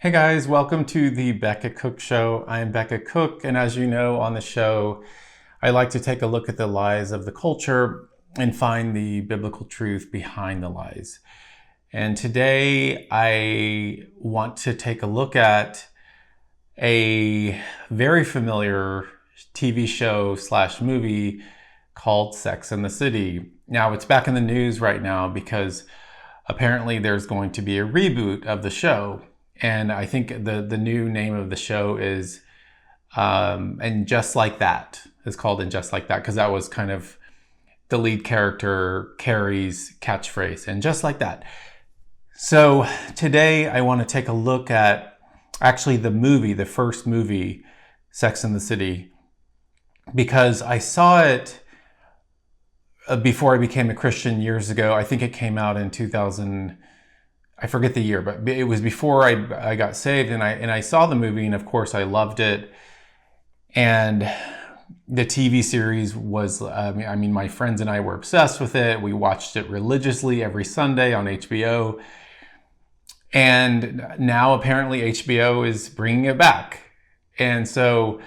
Hey guys, welcome to the Becket Cook Show. I am Becket Cook, and as you know on the show, I like to take a look at the lies of the culture and find the biblical truth behind the lies. And today I want to take a look at a very familiar TV show slash movie called Sex and the City. Now it's back in the news right now because apparently there's going to be a reboot of the show. And I think the new name of the show is And Just Like That. It's called And Just Like That because that was kind of the lead character Carrie's catchphrase, and just like that. So today I want to take a look at actually the movie, the first movie, Sex and the City, because I saw it before I became a Christian years ago. I think it came out in 2000. I forget the year, but it was before I got saved, and I saw the movie, and of course I loved it. And the TV series was, I mean, my friends and I were obsessed with it. We watched it religiously every Sunday on HBO. And now apparently HBO is bringing it back. And so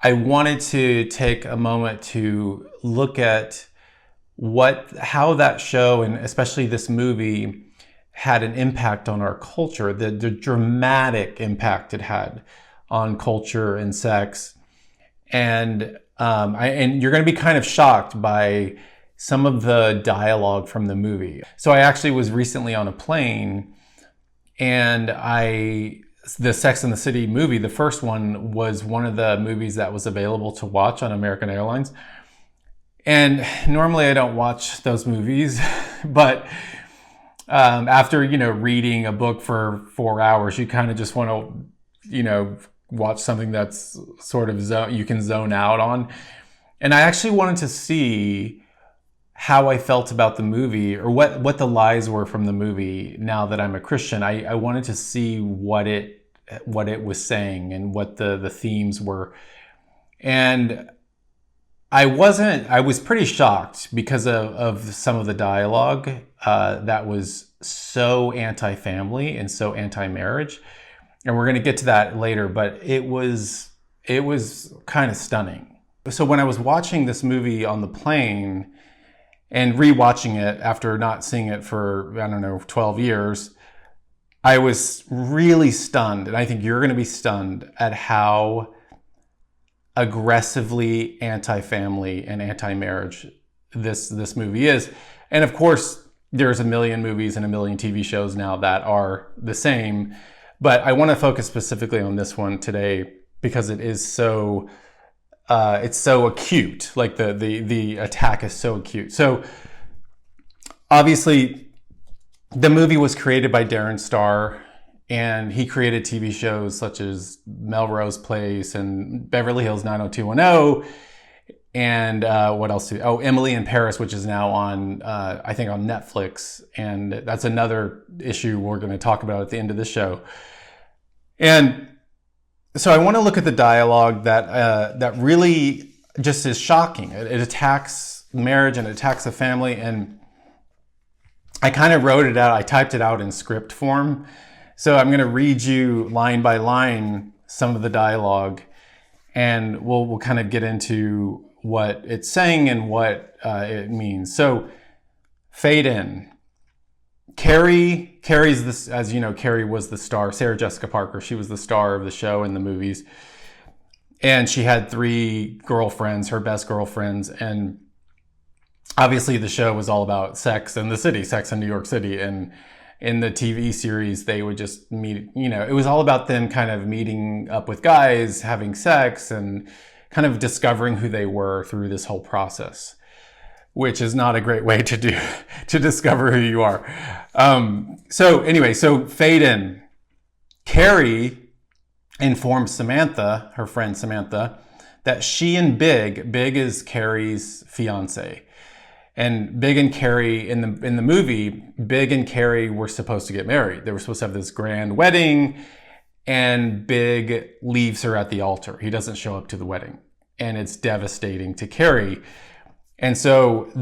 I wanted to take a moment to look at how that show, and especially this movie, had an impact on our culture, the dramatic impact it had on culture and sex. And you're going to be kind of shocked by some of the dialogue from the movie. So I actually was recently on a plane, and the Sex and the City movie, the first one, was one of the movies that was available to watch on American Airlines. And normally I don't watch those movies, but after, reading a book for 4 hours, you kind of just want to, watch something that's sort of you can zone out on. And I actually wanted to see how I felt about the movie, or what the lies were from the movie. Now that I'm a Christian, I wanted to see what it was saying and what the themes were. And I was pretty shocked because of some of the dialogue that was so anti-family and so anti-marriage. And we're going to get to that later, but it was kind of stunning. So when I was watching this movie on the plane and rewatching it after not seeing it for, 12 years, I was really stunned. And I think you're going to be stunned at how aggressively anti-family and anti-marriage this movie is. And of course, there's a million movies and a million TV shows now that are the same, but I want to focus specifically on this one today because it is so it's so acute. Like the attack is so acute. So obviously the movie was created by Darren Star, and he created TV shows such as Melrose Place and Beverly Hills 90210. And what else? Emily in Paris, which is now on, I think, on Netflix. And that's another issue we're going to talk about at the end of this show. And so I want to look at the dialogue that really just is shocking. It attacks marriage and it attacks the family. And I kind of wrote it out. I typed it out in script form. So I'm going to read you line by line some of the dialogue, and we'll kind of get into what it's saying and what it means. So fade in. Carrie's this, as you know, Carrie was the star. Sarah Jessica Parker, she was the star of the show in the movies. And she had 3 girlfriends, her best girlfriends. And obviously the show was all about sex in the city, sex in New York City. And in the TV series, they would just meet, it was all about them kind of meeting up with guys, having sex, and kind of discovering who they were through this whole process, which is not a great way to discover who you are. So fade in. Carrie informs Samantha, her friend Samantha, that she and Big is Carrie's fiance. And Big and Carrie, in the movie, Big and Carrie were supposed to get married. They were supposed to have this grand wedding, and Big leaves her at the altar. He doesn't show up to the wedding, and it's devastating to Carrie. And so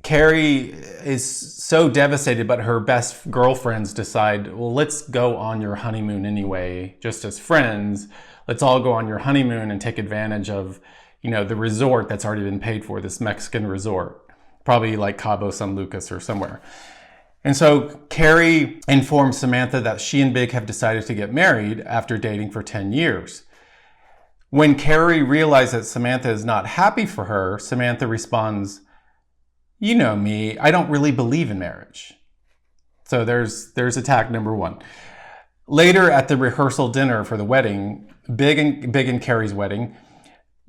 Carrie is so devastated, but her best girlfriends decide, well, let's go on your honeymoon anyway, just as friends. Let's all go on your honeymoon and take advantage of, the resort that's already been paid for, this Mexican resort, probably like Cabo San Lucas or somewhere. And so Carrie informs Samantha that she and Big have decided to get married after dating for 10 years. When Carrie realizes that Samantha is not happy for her, Samantha responds, "You know me, I don't really believe in marriage." So there's attack number one. Later at the rehearsal dinner for the wedding, Big and Carrie's wedding,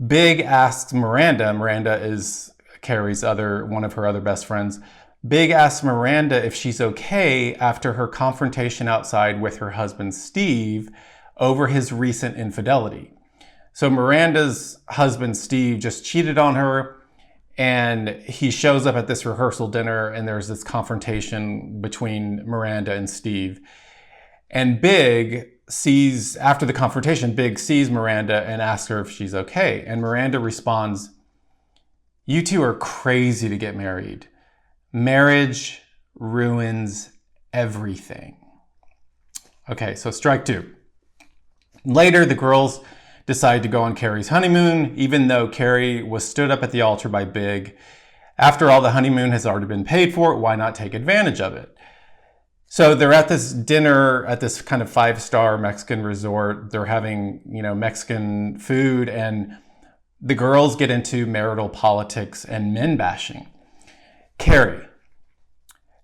Big asks Miranda is Carrie's one of her other best friends. Big asks Miranda if she's okay after her confrontation outside with her husband Steve over his recent infidelity. So Miranda's husband Steve just cheated on her, and he shows up at this rehearsal dinner, and there's this confrontation between Miranda and Steve. And after the confrontation, Big sees Miranda and asks her if she's okay. And Miranda responds, "You two are crazy to get married. Marriage ruins everything." Okay, so strike two. Later, the girls decide to go on Carrie's honeymoon, even though Carrie was stood up at the altar by Big. After all, the honeymoon has already been paid for. Why not take advantage of it? So they're at this dinner at this kind of 5-star Mexican resort. They're having, Mexican food, and the girls get into marital politics and men bashing. Carrie,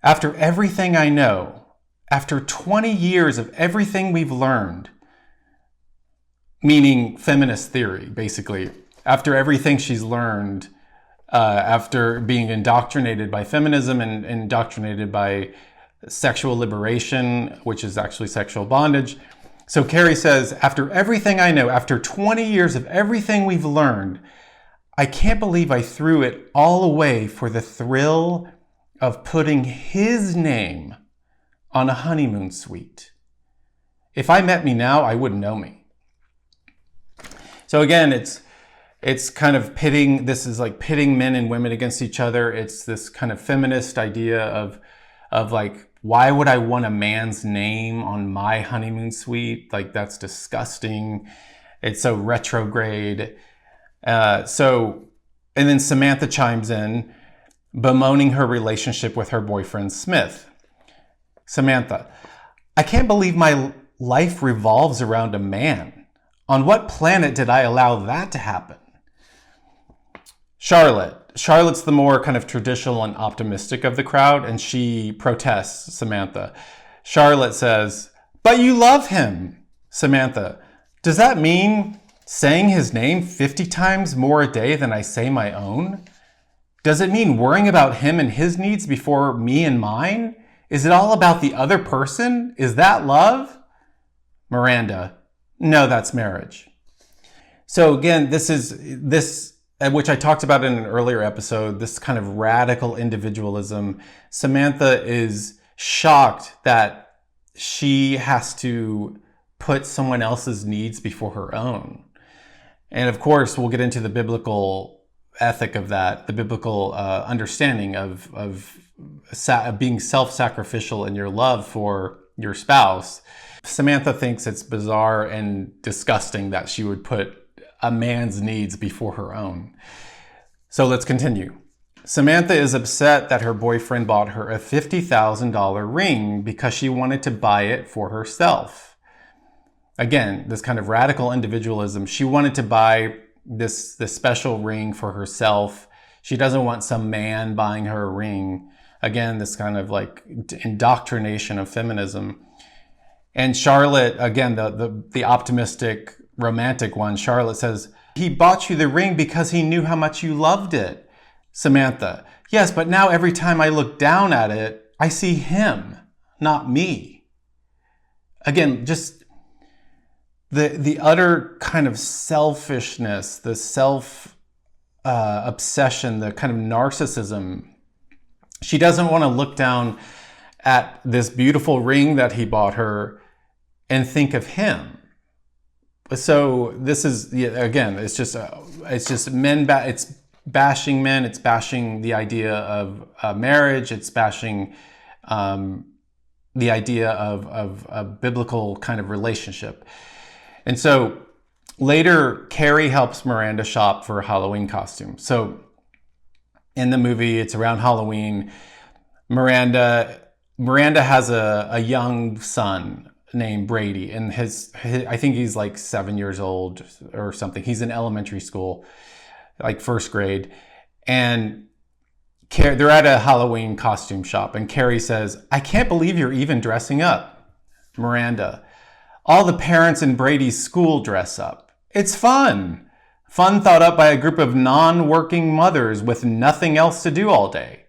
after everything I know, after 20 years of everything we've learned, meaning feminist theory, basically, after everything she's learned, after being indoctrinated by feminism and indoctrinated by sexual liberation, which is actually sexual bondage. So Carrie says, after everything I know, after 20 years of everything we've learned, I can't believe I threw it all away for the thrill of putting his name on a honeymoon suite. If I met me now, I wouldn't know me. So again, it's kind of pitting men and women against each other. It's this kind of feminist idea of like, why would I want a man's name on my honeymoon suite? Like, that's disgusting. It's so retrograde. And then Samantha chimes in, bemoaning her relationship with her boyfriend, Smith. Samantha, I can't believe my life revolves around a man. On what planet did I allow that to happen? Charlotte's the more kind of traditional and optimistic of the crowd, and she protests Samantha. Charlotte says, "But you love him." Samantha, "Does that mean saying his name 50 times more a day than I say my own? Does it mean worrying about him and his needs before me and mine? Is it all about the other person? Is that love?" Miranda, "No, that's marriage." So again, this, which I talked about in an earlier episode, this kind of radical individualism. Samantha is shocked that she has to put someone else's needs before her own. And of course, we'll get into the biblical ethic of that, the biblical understanding of being self-sacrificial in your love for your spouse. Samantha thinks it's bizarre and disgusting that she would put a man's needs before her own. So let's continue. Samantha is upset that her boyfriend bought her a $50,000 ring because she wanted to buy it for herself. Again, this kind of radical individualism. She wanted to buy this special ring for herself. She doesn't want some man buying her a ring. Again, this kind of like indoctrination of feminism. And Charlotte, again, the optimistic, romantic one, Charlotte says, "He bought you the ring because he knew how much you loved it." Samantha, "Yes, but now every time I look down at it, I see him, not me." Again, just the utter kind of selfishness, the obsession, the kind of narcissism. She doesn't want to look down at this beautiful ring that he bought her and think of him. So this is, again, it's just bashing men. It's bashing the idea of marriage. It's bashing the idea of a biblical kind of relationship. And so later, Carrie helps Miranda shop for a Halloween costume. So in the movie, it's around Halloween. Miranda has a young son named Brady, and his I think he's like 7 years old or something. He's in elementary school, like first grade. And they're at a Halloween costume shop, and Carrie says, "I can't believe you're even dressing up." Miranda, "All the parents in Brady's school dress up. It's fun. Fun thought up by a group of non-working mothers with nothing else to do all day."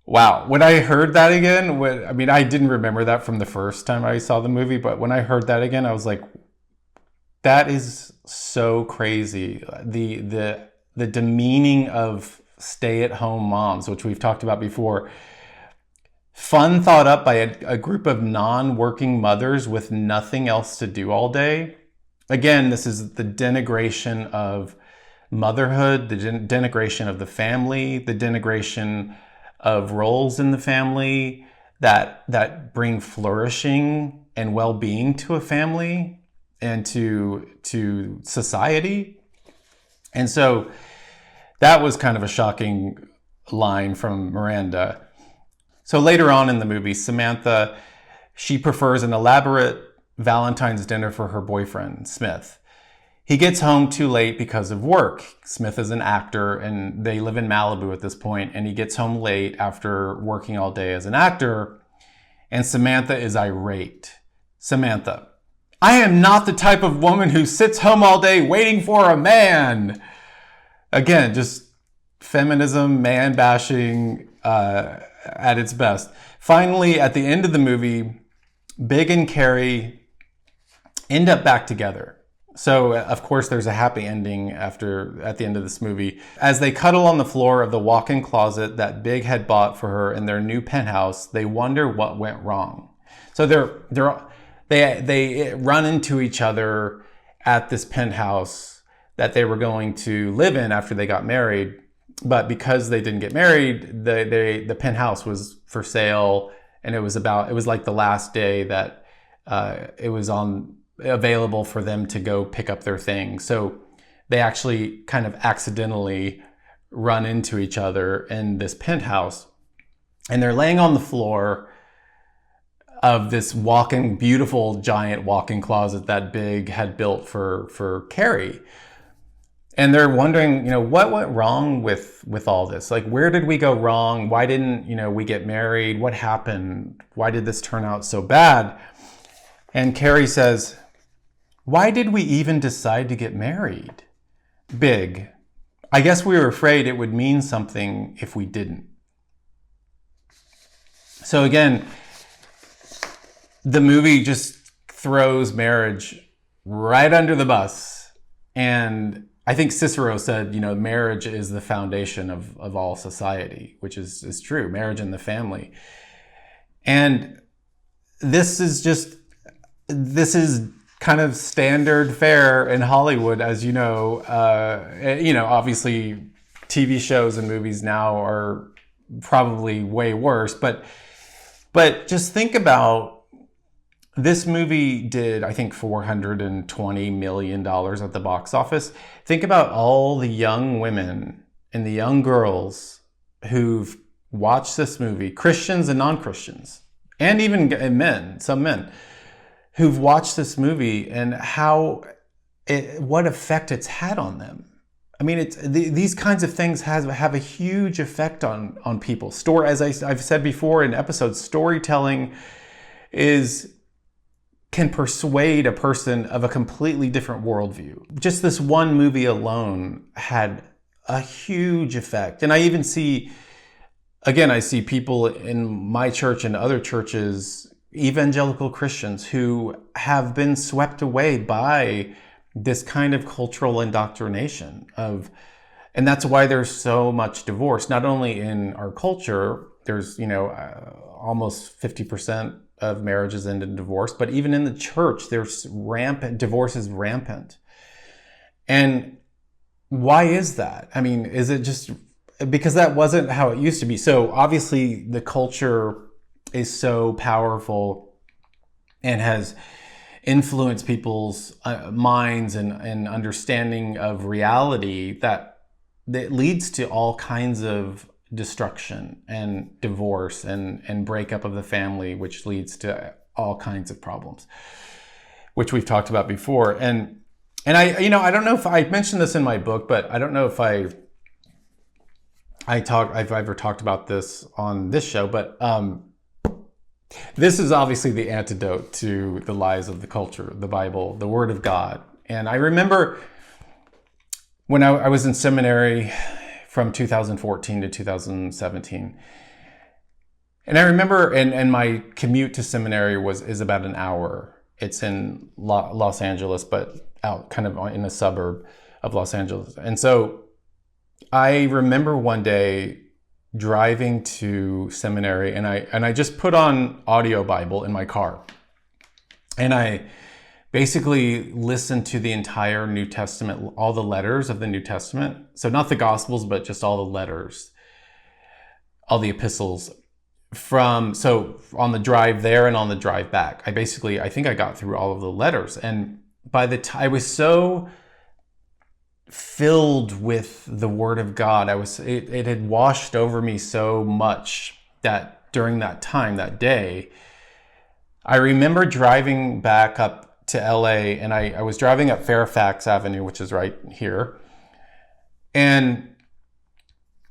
Wow. When I heard that again, I didn't remember that from the first time I saw the movie, but when I heard that again, I was like, that is so crazy. The demeaning of stay-at-home moms, which we've talked about before. Fun thought up by a group of non-working mothers with nothing else to do all day. Again, this is the denigration of motherhood, the denigration of the family, the denigration of roles in the family that bring flourishing and well-being to a family and to society. And so that was kind of a shocking line from Miranda. So later on in the movie, Samantha, she prefers an elaborate Valentine's dinner for her boyfriend, Smith. He gets home too late because of work. Smith is an actor, and they live in Malibu at this point, and he gets home late after working all day as an actor, and Samantha is irate. Samantha, "I am not the type of woman who sits home all day waiting for a man." Again, just feminism, man bashing at its best. Finally, at the end of the movie, Big and Carrie end up back together. So, of course, there's a happy ending at the end of this movie. As they cuddle on the floor of the walk-in closet that Big had bought for her in their new penthouse, they wonder what went wrong. So they run into each other at this penthouse that they were going to live in after they got married. But because they didn't get married, the penthouse was for sale, and it was like the last day that it was available for them to go pick up their things. So they actually kind of accidentally run into each other in this penthouse, and they're laying on the floor of this beautiful giant walk-in closet that Big had built for Carrie. And they're wondering, what went wrong with all this? Like, where did we go wrong? Why didn't, we get married? What happened? Why did this turn out so bad? And Carrie says, "Why did we even decide to get married?" Big, "I guess we were afraid it would mean something if we didn't." So again, the movie just throws marriage right under the bus. And I think Cicero said, marriage is the foundation of all society, which is true, marriage and the family. And this is kind of standard fare in Hollywood, as you know. Obviously TV shows and movies now are probably way worse, but just think about, this movie did, I think, $420 million at the box office. Think about all the young women and the young girls who've watched this movie, Christians and non-Christians, and even some men, who've watched this movie and what effect it's had on them. I mean, these kinds of things have a huge effect on people. As I've said before in episodes, storytelling can persuade a person of a completely different worldview. Just this one movie alone had a huge effect. And I see people in my church and other churches, evangelical Christians, who have been swept away by this kind of cultural indoctrination and that's why there's so much divorce. Not only in our culture, there's, almost 50% of marriages end in divorce, but even in the church, divorce is rampant. And why is that? I mean, is it just because that wasn't how it used to be? So obviously the culture is so powerful and has influenced people's minds and understanding of reality that leads to all kinds of destruction and divorce and breakup of the family, which leads to all kinds of problems, which we've talked about before. And I don't know if I mentioned this in my book, but I don't know if I've ever talked about this on this show, but this is obviously the antidote to the lies of the culture, the Bible, the Word of God. And I remember when I was in seminary from 2014 to 2017. And I remember, and my commute to seminary is about an hour. It's in Los Angeles, but out kind of in a suburb of Los Angeles. And so I remember one day driving to seminary, and I just put on audio Bible in my car, and I basically listened to the entire New Testament, all the letters of the New Testament. So not the Gospels, but just all the letters, all the epistles. So on the drive there and on the drive back, I think I got through all of the letters, and by the time I was so filled with the Word of God, it had washed over me so much that during that time, that day, I remember driving back up to LA, and I was driving up Fairfax Avenue, which is right here, and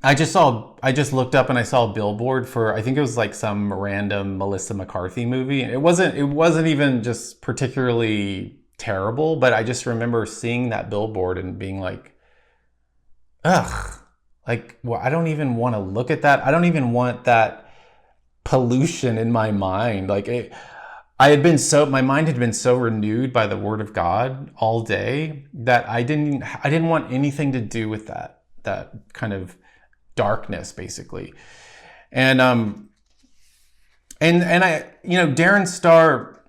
I just looked up and I saw a billboard for, I think it was like some random Melissa McCarthy movie. It wasn't even just particularly terrible, but I just remember seeing that billboard and being like, ugh, like, well, I don't even want to look at that. I don't even want that pollution in my mind. Like my mind had been so renewed by the Word of God all day that I didn't want anything to do with that kind of darkness, basically. And I, Darren Star,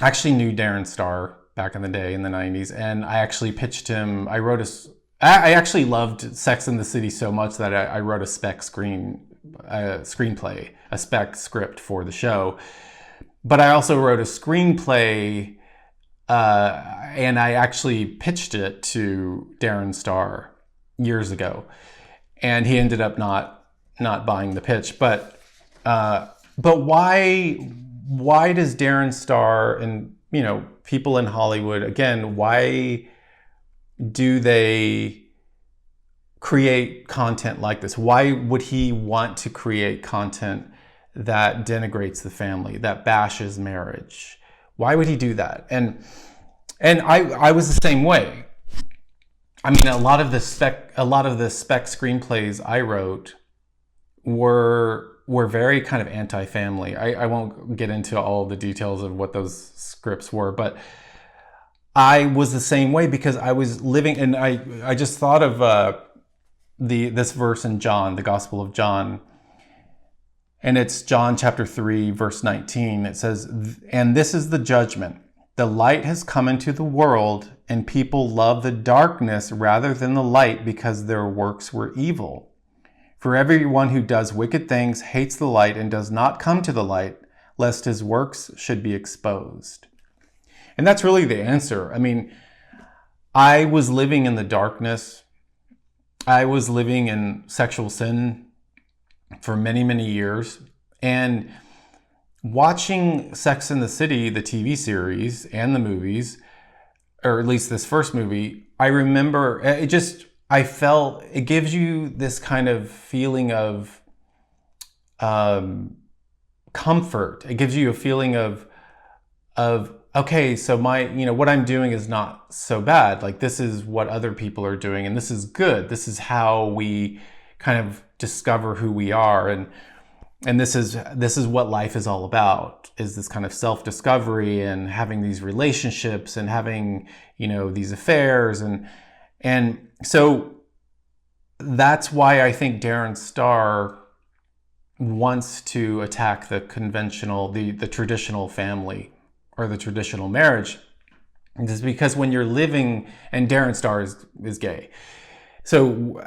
I actually knew Darren Star back in the day in the 90s, and I actually pitched him. I actually loved Sex and the City so much that I wrote a screenplay, a spec script for the show. But I also wrote a screenplay, and I actually pitched it to Darren Star years ago. And he ended up not buying the pitch, but why does Darren Star and people in Hollywood, again, why do they create content like this? Why would he want to create content that denigrates the family, that bashes marriage? Why would he do that? And I was the same way. I mean, a lot of the spec screenplays I wrote were very kind of anti-family. I won't get into all the details of what those scripts were, but I was the same way because I was living, and I just thought of this verse in John, the Gospel of John, and it's John chapter 3, verse 19. It says, "And this is the judgment. The light has come into the world, and people love the darkness rather than the light because their works were evil. For everyone who does wicked things hates the light and does not come to the light, lest his works should be exposed." And that's really the answer. I mean, I was living in the darkness. I was living in sexual sin for many, many years. And watching Sex and the City, the TV series and the movies, or at least this first movie, I remember it gives you this kind of feeling of comfort. It gives you a feeling of okay, so what I'm doing is not so bad. Like, this is what other people are doing, and this is good. This is how we kind of discover who we are, and this is what life is all about, is this kind of self-discovery and having these relationships and having, these affairs. And so that's why I think Darren Star wants to attack the conventional, the traditional family or the traditional marriage. It's because when you're living, and Darren Star is gay, So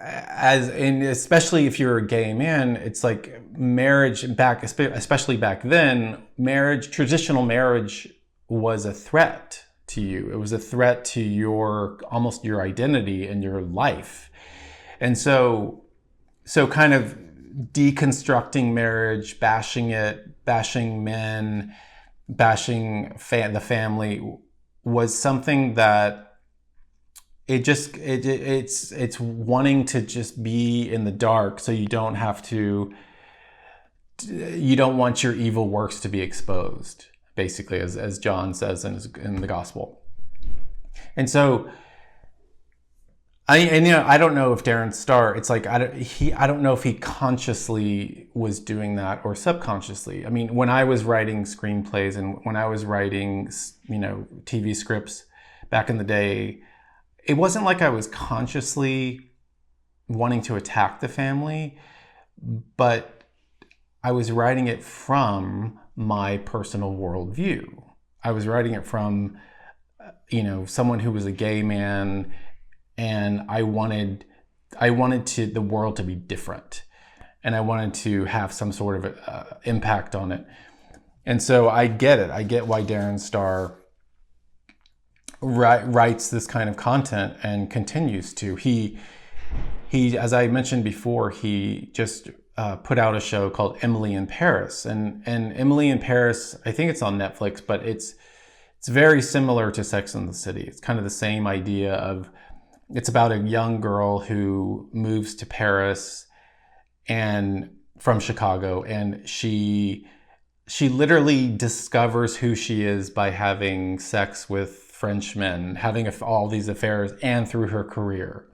as and especially if you're a gay man, it's like marriage back, especially back then, traditional marriage was a threat to you. It was a threat to almost your identity and your life. And so kind of deconstructing marriage, bashing it, bashing men, bashing the family was something that it's wanting to just be in the dark, so you don't want your evil works to be exposed, basically, as John says in the gospel. And so I don't know if Darren Star, it's like I don't know if he consciously was doing that or subconsciously. I mean, when I was writing screenplays and when I was writing TV scripts back in the day, it wasn't like I was consciously wanting to attack the family, but I was writing it from my personal worldview. I was writing it from, someone who was a gay man, and I wanted the world to be different, and I wanted to have some sort of impact on it. And so I get it. I get why Darren Star writes this kind of content and continues to. He, as I mentioned before, he just put out a show called Emily in Paris, and Emily in Paris, I think it's on Netflix, but it's very similar to Sex and the City. It's kind of the same idea of, it's about a young girl who moves to Paris and from Chicago, and she literally discovers who she is by having sex with French men, having all these affairs, and through her career.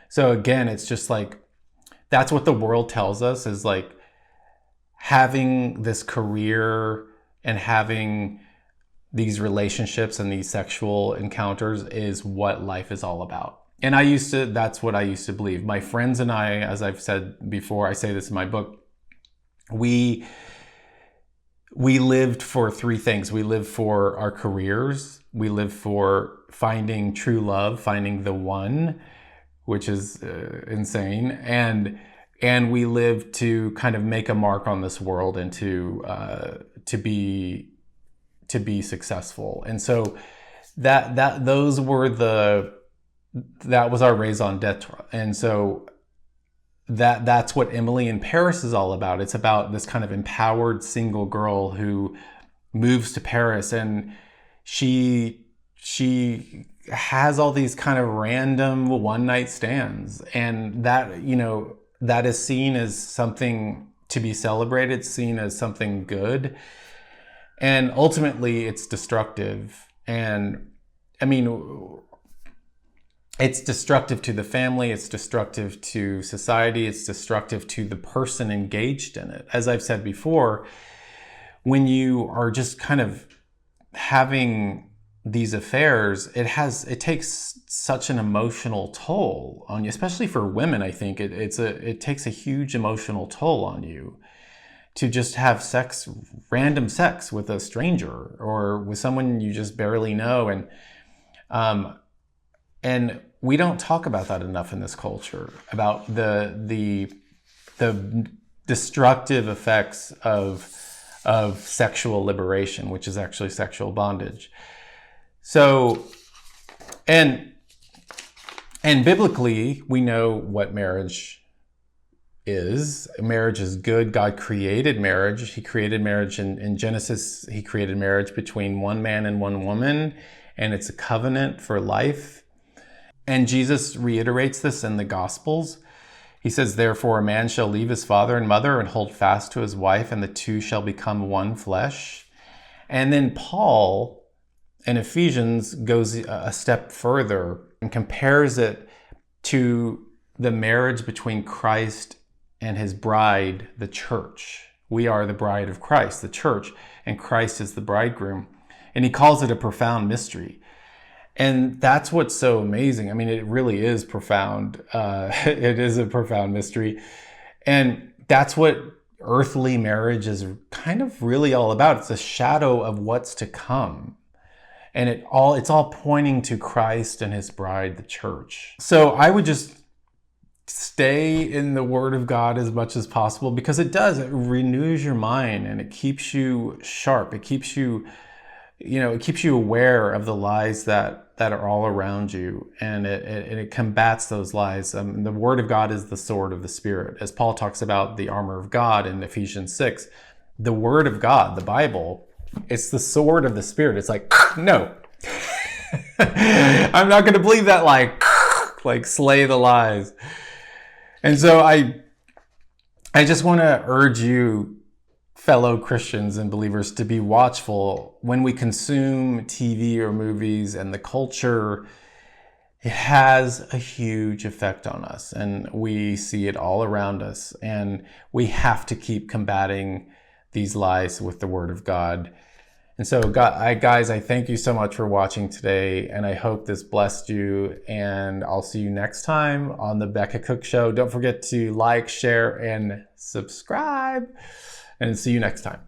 So again, it's just like, that's what the world tells us, is like having this career and having these relationships and these sexual encounters is what life is all about. And that's what I used to believe. My friends and I, as I've said before, I say this in my book, we lived for three things. We lived for our careers. We lived for finding true love, finding the one, which is insane. And we lived to kind of make a mark on this world and to be successful. And so that was our raison d'etre. And so that's what Emily in Paris is all about. It's about this kind of empowered single girl who moves to Paris, and she has all these kind of random one night stands, and that is seen as something to be celebrated, seen as something good. And ultimately it's destructive. And I mean, it's destructive to the family, it's destructive to society, it's destructive to the person engaged in it. As I've said before, when you are just kind of having these affairs, it takes such an emotional toll on you, especially for women. I think it takes a huge emotional toll on you to just have random sex with a stranger or with someone you just barely know. And we don't talk about that enough in this culture, about the destructive effects of sexual liberation, which is actually sexual bondage. So, and biblically, we know what marriage is. Marriage is good. God created marriage. He created marriage in Genesis. He created marriage between one man and one woman, and it's a covenant for life. And Jesus reiterates this in the Gospels. He says, therefore, a man shall leave his father and mother and hold fast to his wife, and the two shall become one flesh. And then Paul in Ephesians goes a step further and compares it to the marriage between Christ and his bride, the church. We are the bride of Christ, the church, and Christ is the bridegroom. And he calls it a profound mystery. And that's what's so amazing. I mean, it really is profound. It is a profound mystery. And that's what earthly marriage is kind of really all about. It's a shadow of what's to come. And it's all pointing to Christ and his bride, the church. So I would just stay in the Word of God as much as possible, because it renews your mind and it keeps you sharp. It keeps you, it keeps you aware of the lies that are all around you, and it combats those lies. The Word of God is the sword of the Spirit. As Paul talks about the armor of God in Ephesians 6, the Word of God, the Bible, it's the sword of the Spirit. It's like, no, I'm not going to believe that lie, like slay the lies. And so I just want to urge you, fellow Christians and believers, to be watchful when we consume TV or movies, and the culture, it has a huge effect on us, and we see it all around us, and we have to keep combating these lies with the Word of God. And so, guys, I thank you so much for watching today, and I hope this blessed you, and I'll see you next time on the Becket Cook Show. Don't forget to like, share, and subscribe, and see you next time.